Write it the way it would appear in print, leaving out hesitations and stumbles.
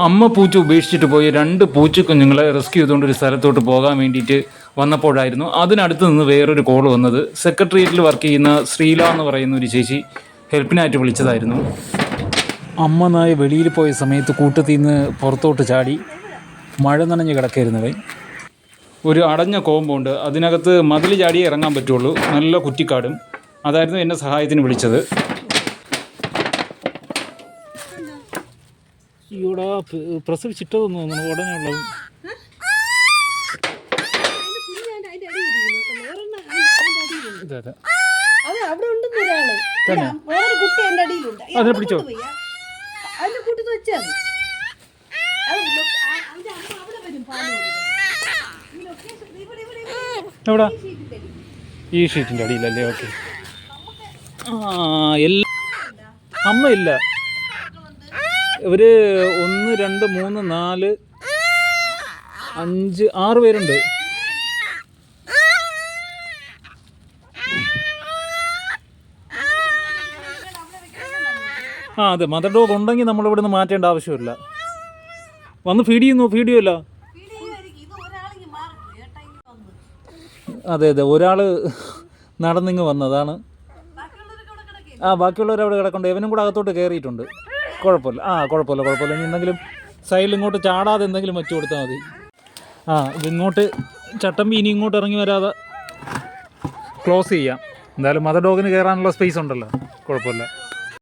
അമ്മ പൂച്ച ഉപേക്ഷിച്ചിട്ട് പോയി 2 പൂച്ചക്കുഞ്ഞുങ്ങളെ റെസ്ക്യൂ ചെയ്തുകൊണ്ട് ഒരു സ്ഥലത്തോട്ട് പോകാൻ വേണ്ടിയിട്ട് വന്നപ്പോഴായിരുന്നു അതിനടുത്ത് നിന്ന് വേറൊരു കോൾ വന്നത്. സെക്രട്ടേറിയറ്റിൽ വർക്ക് ചെയ്യുന്ന ശ്രീല എന്ന് പറയുന്ന ഒരു ചേച്ചി ഹെൽപ്പിനായിട്ട് വിളിച്ചതായിരുന്നു. അമ്മ നായ വെളിയിൽ പോയ സമയത്ത് കൂട്ടത്തിൽ നിന്ന് പുറത്തോട്ട് ചാടി മഴ നനഞ്ഞ് കിടക്കായിരുന്നവൻ. ഒരു അടഞ്ഞ കോമ്പൗണ്ട്, അതിനകത്ത് മതിൽ ചാടിയേ ഇറങ്ങാൻ പറ്റുള്ളൂ, നല്ല കുറ്റിക്കാടും. അതായിരുന്നു എന്നെ സഹായത്തിന് വിളിച്ചത്. ഇവിടെ പ്രസവിച്ചിട്ടതെന്ന് തോന്നുന്നു ഉടനെ ഉള്ളത്. അതിനെ പിടിച്ചോ. എവിടെ? ഈ ഷീറ്റിൻ്റെ അടിയിലല്ലേ? ഓക്കെ. അമ്മയില്ല. ഇവർ 1 2 3 4 5 6 പേരുണ്ട്. അതെ, മദർ ഡോഗ് ഉണ്ടെങ്കിൽ നമ്മളിവിടെ നിന്ന് മാറ്റേണ്ട ആവശ്യമില്ല. വന്ന് ഫീഡ് ചെയ്യുമല്ലോ. അതെ, ഒരാൾ നടന്നിങ്ങ് വന്നതാണ്. ബാക്കിയുള്ളവർ അവിടെ കിടക്കുന്നുണ്ട്. ഇവനും കൂടെ അകത്തോട്ട് കയറിയിട്ടുണ്ട്. കുഴപ്പമില്ല. ഇനി എന്തെങ്കിലും സൈഡിൽ ഇങ്ങോട്ട് ചാടാതെ എന്തെങ്കിലും വെച്ച് കൊടുത്താൽ മതി. ഇതിങ്ങോട്ട് ചട്ടമ്പി ഇനി ഇങ്ങോട്ട് ഇറങ്ങി വരാതെ ക്ലോസ് ചെയ്യാം. എന്തായാലും മദർ ഡോഗിന് കയറാനുള്ള സ്പേസ് ഉണ്ടല്ലോ, കുഴപ്പമില്ല.